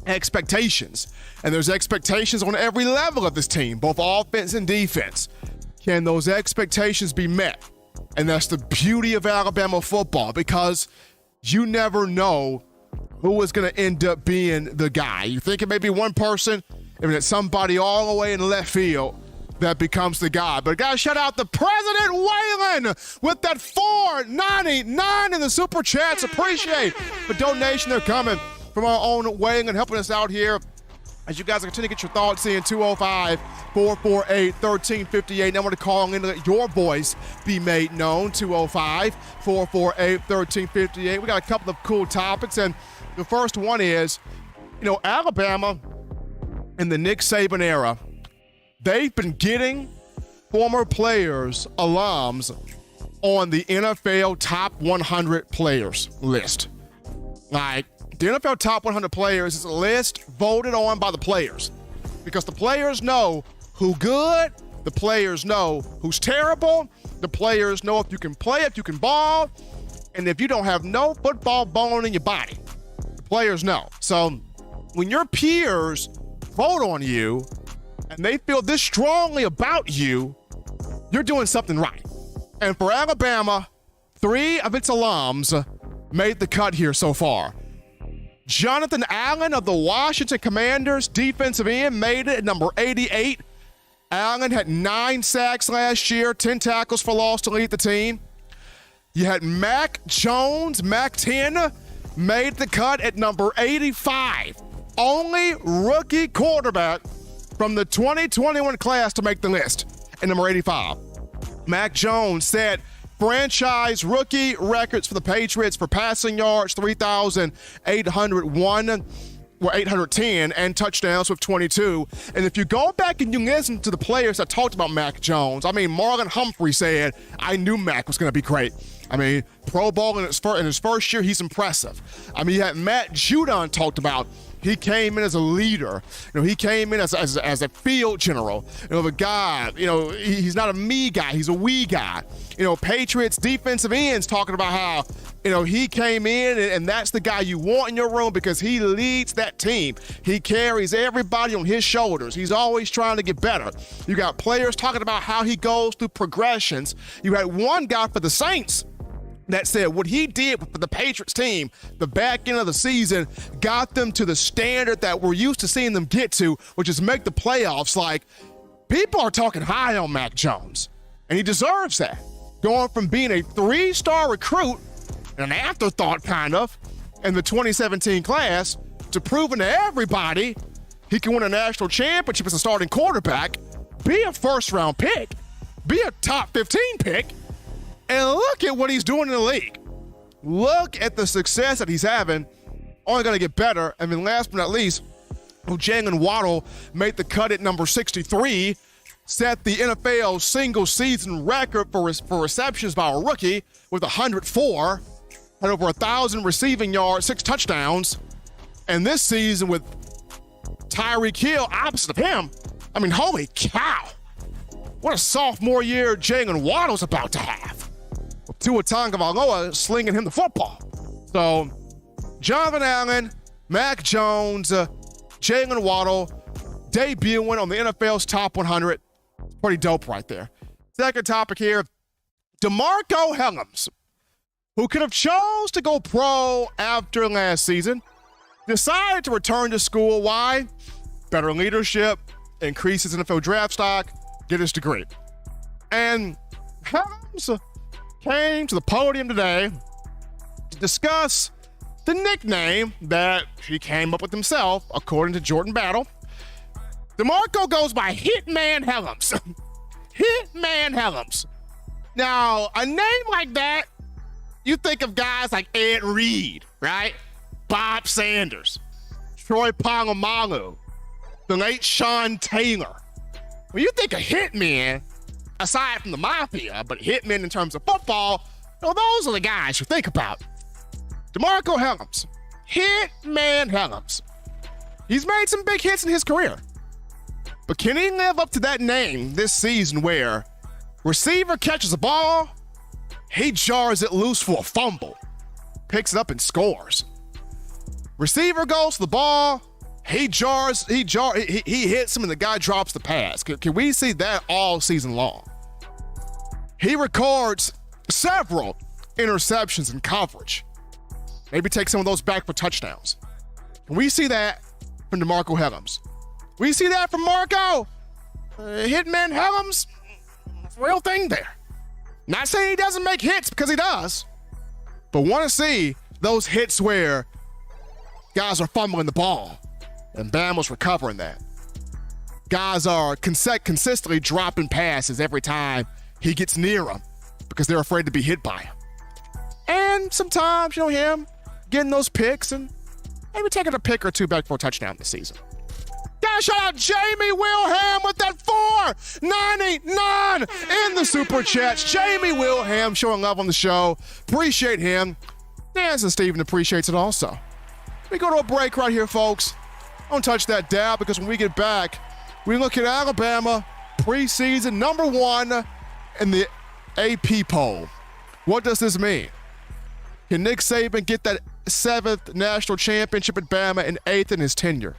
expectations? And there's expectations on every level of this team, both offense and defense. Can those expectations be met? And that's the beauty of Alabama football, because you never know who is going to end up being the guy. You think it may be one person, and it's somebody all the way in left field that becomes the guy. But guys, shout out to President Waylon with that $4.99 in the Super Chats. Appreciate the donation. They're coming from our own Waylon, helping us out here as you guys continue to get your thoughts in. 205-448-1358. Now I want to call in and let your voice be made known. 205-448-1358. We got a couple of cool topics, and the first one is, Alabama in the Nick Saban era, they've been getting former players, alums, on the NFL Top 100 Players list. Like, the NFL Top 100 Players is a list voted on by the players, because the players know who's good, the players know who's terrible, the players know if you can play, if you can ball, and if you don't have no football bone in your body. The players know. So when your peers vote on you and they feel this strongly about you, you're doing something right. And for Alabama, 3 of its alums made the cut here so far. Jonathan Allen of the Washington Commanders, defensive end, made it at number 88. Allen had 9 sacks last year, 10 tackles for loss to lead the team. You had Mac Jones, Mac 10, made the cut at number 85. Only rookie quarterback from the 2021 class to make the list at number 85. Mac Jones set franchise rookie records for the Patriots for passing yards, 3,801 or 810, and touchdowns with 22. And if you go back and you listen to the players that talked about Mac Jones, Marlon Humphrey said, I knew Mac was going to be great. Pro Bowl in his first year, he's impressive. You had Matt Judon talked about. He came in as a leader. He came in as a field general. The guy, he's not a me guy, he's a we guy. Patriots defensive ends talking about how, he came in and that's the guy you want in your room because he leads that team. He carries everybody on his shoulders. He's always trying to get better. You got players talking about how he goes through progressions. You had one guy for the Saints that said what he did for the Patriots team, the back end of the season, got them to the standard that we're used to seeing them get to, which is make the playoffs. Like, people are talking high on Mac Jones, and he deserves that. Going from being a 3-star recruit, an afterthought kind of, in the 2017 class, to proving to everybody he can win a national championship as a starting quarterback, be a first-round pick, be a top 15 pick, And look at what he's doing in the league. Look at the success that he's having. Only going to get better. And then last but not least, Jalen Waddle made the cut at number 63, set the NFL single-season record for receptions by a rookie with 104, had over 1,000 receiving yards, 6 touchdowns. And this season with Tyreek Hill opposite of him, I mean, holy cow. What a sophomore year Jalen Waddle's about to have. With Tua Tagovailoa slinging him the football. So, Jonathan Allen, Mac Jones, Jalen Waddle, debuting on the NFL's top 100. Pretty dope right there. Second topic here, DeMarco Hellams, who could have chose to go pro after last season, decided to return to school. Why? Better leadership, increases NFL draft stock, get his degree. And Hellams came to the podium today to discuss the nickname that he came up with himself, according to Jordan Battle. DeMarco goes by Hitman Hellams. Hitman Hellams. Now, a name like that, you think of guys like Ed Reed, right? Bob Sanders, Troy Polamalu, the late Sean Taylor. When you think of Hitman, aside from the Mafia, but Hitmen in terms of football, well, those are the guys you think about. DeMarco Hellams, Hitman Hellams. He's made some big hits in his career. But can he live up to that name this season where receiver catches a ball, he jars it loose for a fumble, picks it up and scores. Receiver goes to the ball, he hits him and the guy drops the pass. Can we see that all season long? He records several interceptions in coverage. Maybe take some of those back for touchdowns. Can we see that from DeMarco Hellams? We see that from Marco. Hitman Hellams, real thing there. Not saying he doesn't make hits, because he does, but want to see those hits where guys are fumbling the ball and Bama's recovering that. Guys are consistently dropping passes every time he gets near them because they're afraid to be hit by him. And sometimes, him getting those picks and maybe taking a pick or two back for a touchdown this season. Gotta shout out Jamie Wilhelm with that $4.99 in the super chats. Jamie Wilhelm showing love on the show. Appreciate him. Dan and Steven appreciates it also. We go to a break right here, folks. Don't touch that dial, because when we get back, we look at Alabama preseason number 1 in the AP poll. What does this mean? Can Nick Saban get that 7th national championship at Bama and 8th in his tenure?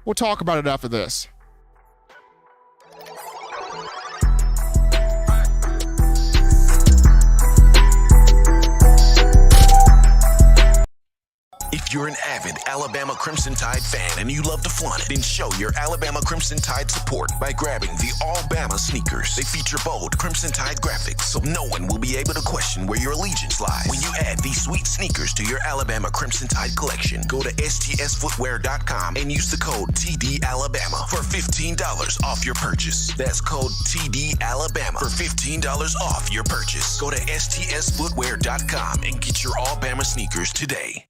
We'll talk about it after this. If you're an avid Alabama Crimson Tide fan and you love to flaunt it, then show your Alabama Crimson Tide support by grabbing the All Bama sneakers. They feature bold Crimson Tide graphics, so no one will be able to question where your allegiance lies. When you add these sweet sneakers to your Alabama Crimson Tide collection, go to stsfootwear.com and use the code TDAlabama for $15 off your purchase. That's code TDAlabama for $15 off your purchase. Go to stsfootwear.com and get your All Bama sneakers today.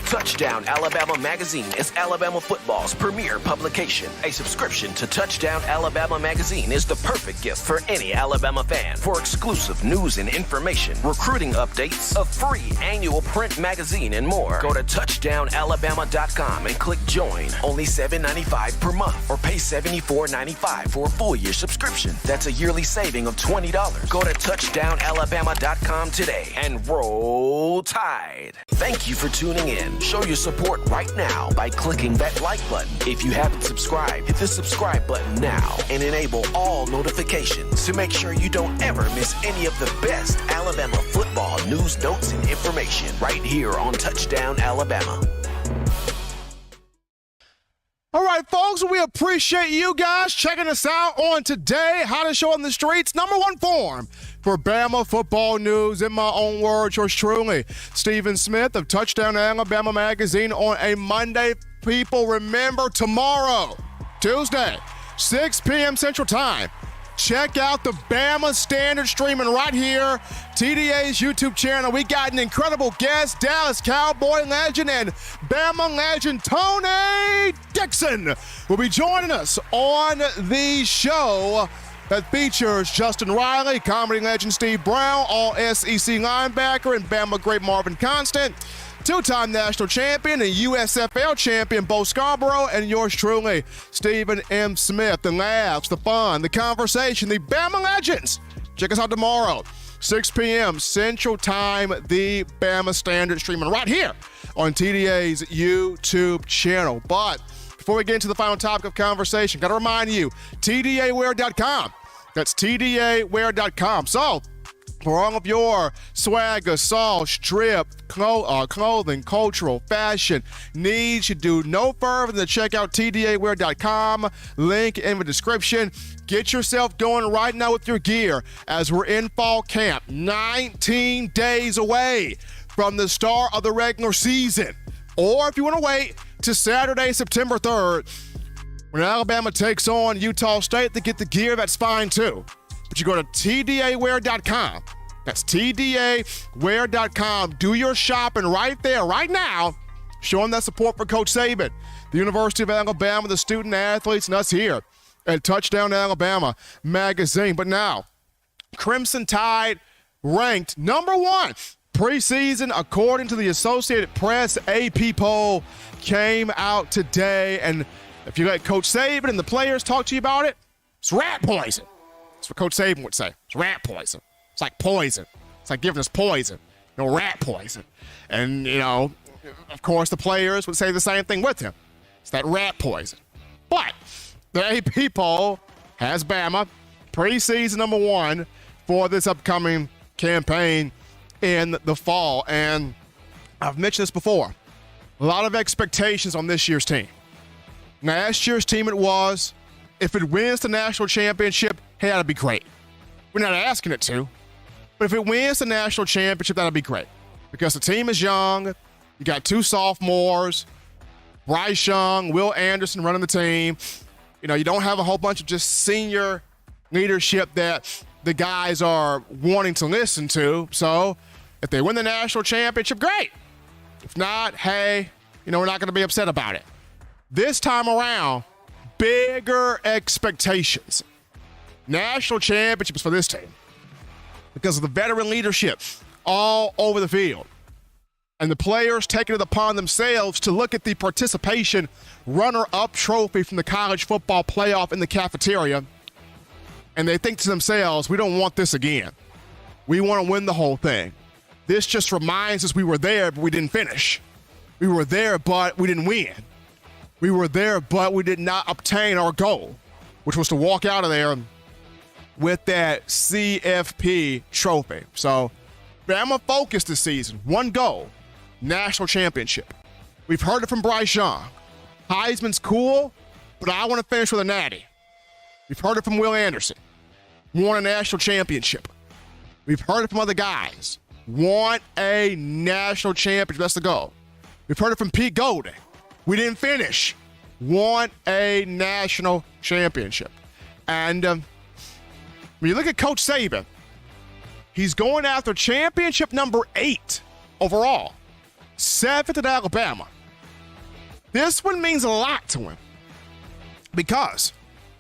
Touchdown Alabama Magazine is Alabama football's premier publication. A subscription to Touchdown Alabama Magazine is the perfect gift for any Alabama fan. For exclusive news and information, recruiting updates, a free annual print magazine, and more, go to touchdownalabama.com and click join. Only $7.95 per month, or pay $74.95 for a full year subscription. That's a yearly saving of $20. Go to touchdownalabama.com today and roll Tide. Thank you for tuning in. Show your support right now by clicking that like button. If you haven't subscribed, hit the subscribe button now and enable all notifications to make sure you don't ever miss any of the best Alabama football news, notes, and information right here on Touchdown Alabama. All right, folks, we appreciate you guys checking us out on today. Hottest show on the streets, number 1 form for Bama football news. In my own words, yours truly, Stephen Smith of Touchdown Alabama Magazine on a Monday. People, remember tomorrow, Tuesday, 6 p.m. Central Time, Check out the Bama Standard streaming right here, TDA's YouTube channel. We got an incredible guest, Dallas Cowboy legend and Bama legend Tony Dixon will be joining us on the show that features Justin Riley, comedy legend Steve Brown, all-SEC linebacker, and Bama great Marvin Constant, two-time national champion and USFL champion Bo Scarborough, and yours truly, Stephen M. Smith. The laughs, the fun, the conversation, the Bama legends. Check us out tomorrow, 6 p.m. Central Time, the Bama Standard streaming right here on TDA's YouTube channel. But before we get into the final topic of conversation, got to remind you, TDAwear.com. That's TDAwear.com. So, for all of your swag, assault, strip, clothing, cultural, fashion needs, you do no further than check out TDAwear.com. Link in the description. Get yourself going right now with your gear as we're in fall camp. 19 days away from the start of the regular season. Or if you want to wait to Saturday, September 3rd, when Alabama takes on Utah State to get the gear, that's fine too. But you go to TDAwear.com. That's TDAwear.com. Do your shopping right there, right now. Showing that support for Coach Saban, the University of Alabama, the student athletes, and us here at Touchdown Alabama magazine. But now, Crimson Tide ranked number 1 preseason according to the Associated Press AP poll came out today. And if you let Coach Saban and the players talk to you about it, it's rat poison. That's what Coach Saban would say. It's rat poison. It's like poison. It's like giving us poison. Rat poison. And, of course, the players would say the same thing with him. It's that rat poison. But the AP poll has Bama preseason number 1 for this upcoming campaign in the fall. And I've mentioned this before. A lot of expectations on this year's team. Last year's team it was, if it wins the national championship, hey, that'd be great. We're not asking it to, but if it wins the national championship, that'd be great. Because the team is young, you got 2 sophomores, Bryce Young, Will Anderson running the team. You don't have a whole bunch of just senior leadership that the guys are wanting to listen to. So if they win the national championship, great. If not, hey, we're not going to be upset about it. This time around, bigger expectations. National championships for this team because of the veteran leadership all over the field. And the players taking it upon themselves to look at the participation runner-up trophy from the college football playoff in the cafeteria. And they think to themselves, we don't want this again. We want to win the whole thing. This just reminds us we were there, but we didn't finish. We were there, but we didn't win. We were there, but we did not obtain our goal, which was to walk out of there with that CFP trophy. So, Bama focused this season. One goal, national championship. We've heard it from Bryce Young. Heisman's cool, but I want to finish with a natty. We've heard it from Will Anderson. Want a national championship. We've heard it from other guys. Want a national championship. That's the goal. We've heard it from Pete Golding. We didn't finish. Want a national championship. And when you look at Coach Saban, he's going after championship number 8 overall. 7th at Alabama. This one means a lot to him because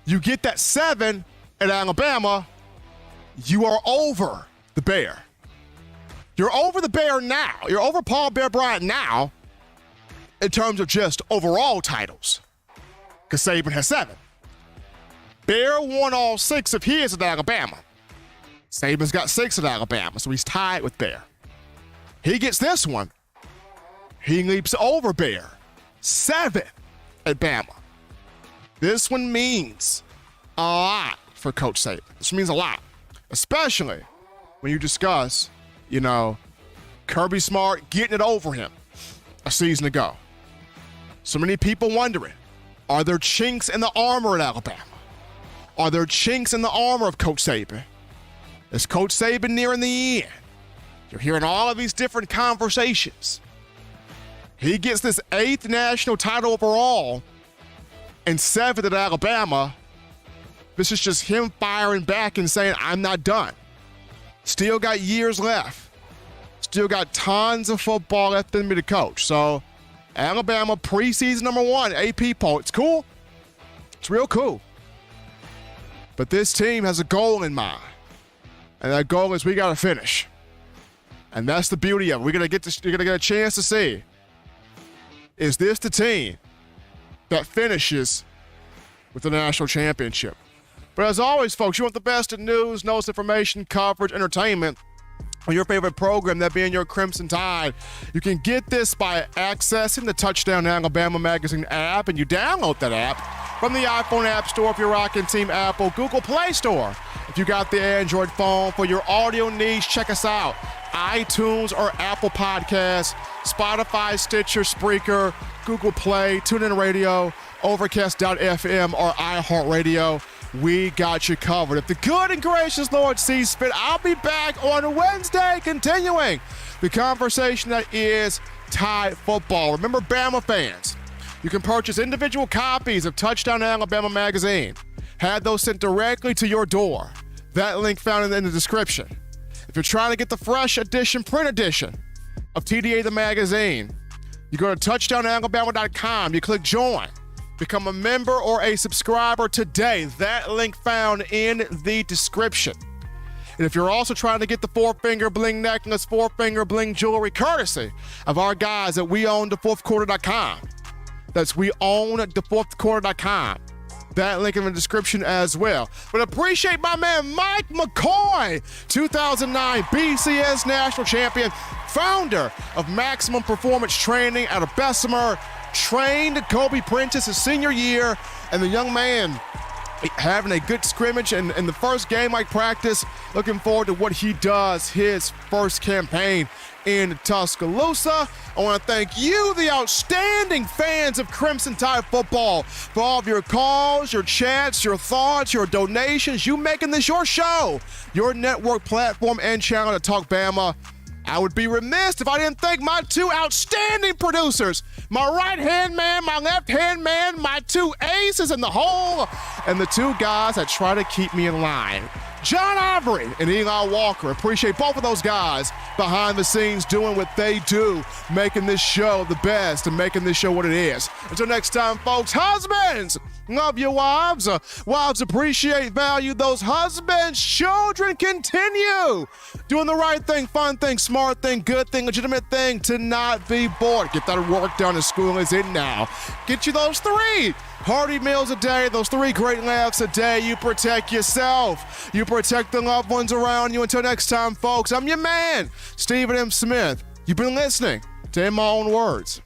you get that 7 at Alabama, you are over the Bear. You're over the Bear now. You're over Paul Bear Bryant now in terms of just overall titles because Saban has 7. Bear won all 6 of his at Alabama. Saban's got 6 at Alabama, so he's tied with Bear. He gets this one. He leaps over Bear. 7 at Bama. This one means a lot for Coach Saban. This means a lot, especially when you discuss, Kirby Smart getting it over him a season ago. So many people wondering, are there chinks in the armor at Alabama? Are there chinks in the armor of Coach Saban? Is Coach Saban nearing the end? You're hearing all of these different conversations. He gets this 8th national title overall and 7th at Alabama. This is just him firing back and saying, I'm not done. Still got years left. Still got tons of football left in me to coach. So, Alabama preseason #1 AP poll. It's cool. It's real cool. But this team has a goal in mind. And that goal is we got to finish. And that's the beauty of it. You're gonna get a chance to see, is this the team that finishes with the national championship? But as always, folks, you want the best in news, notes, information, coverage, entertainment on your favorite program, that being your Crimson Tide. You can get this by accessing the Touchdown Alabama Magazine app, and you download that app from the iPhone App Store if you're rocking Team Apple, Google Play Store if you got the Android phone. For your audio needs, check us out. iTunes or Apple Podcasts, Spotify, Stitcher, Spreaker, Google Play, TuneIn Radio, Overcast.fm, or iHeartRadio. We got you covered. If the good and gracious Lord sees fit, I'll be back on Wednesday continuing the conversation that is Tide football. Remember, Bama fans, you can purchase individual copies of Touchdown Alabama magazine. Have those sent directly to your door. That link found in the description. If you're trying to get the fresh edition, print edition of TDA the magazine, you go to touchdownalabama.com, you click join. Become a member or a subscriber today. That link found in the description. And if you're also trying to get the 4-finger bling necklace, 4-finger bling jewelry, courtesy of our guys at weownthefourthquarter.com. That's weownthefourthquarter.com. That link in the description as well. But appreciate my man Mike McCoy, 2009 BCS national champion, founder of Maximum Performance Training out of Bessemer, trained Kobe Prentice his senior year, and the young man having a good scrimmage and in the first game like practice. Looking forward to what he does his first campaign in Tuscaloosa. I want to thank you, the outstanding fans of Crimson Tide football, for all of your calls, your chats, your thoughts, your donations, you making this your show, your network platform and channel to talk Bama. I would be remiss if I didn't thank my two outstanding producers, my right-hand man, my left-hand man, my two aces in the hole, and the two guys that try to keep me in line, John Ivory and Eli Walker. Appreciate both of those guys behind the scenes doing what they do, making this show the best and making this show what it is. Until next time, folks, husbands, love your wives. Wives appreciate, value those husbands. Children, continue doing the right thing, fun thing, smart thing, good thing, legitimate thing, to not be bored. Get that work done as school is in now. Get you those 3 hearty meals a day, those 3 great laughs a day. You protect yourself. You protect the loved ones around you. Until next time, folks, I'm your man, Stephen M. Smith. You've been listening to In My Own Words.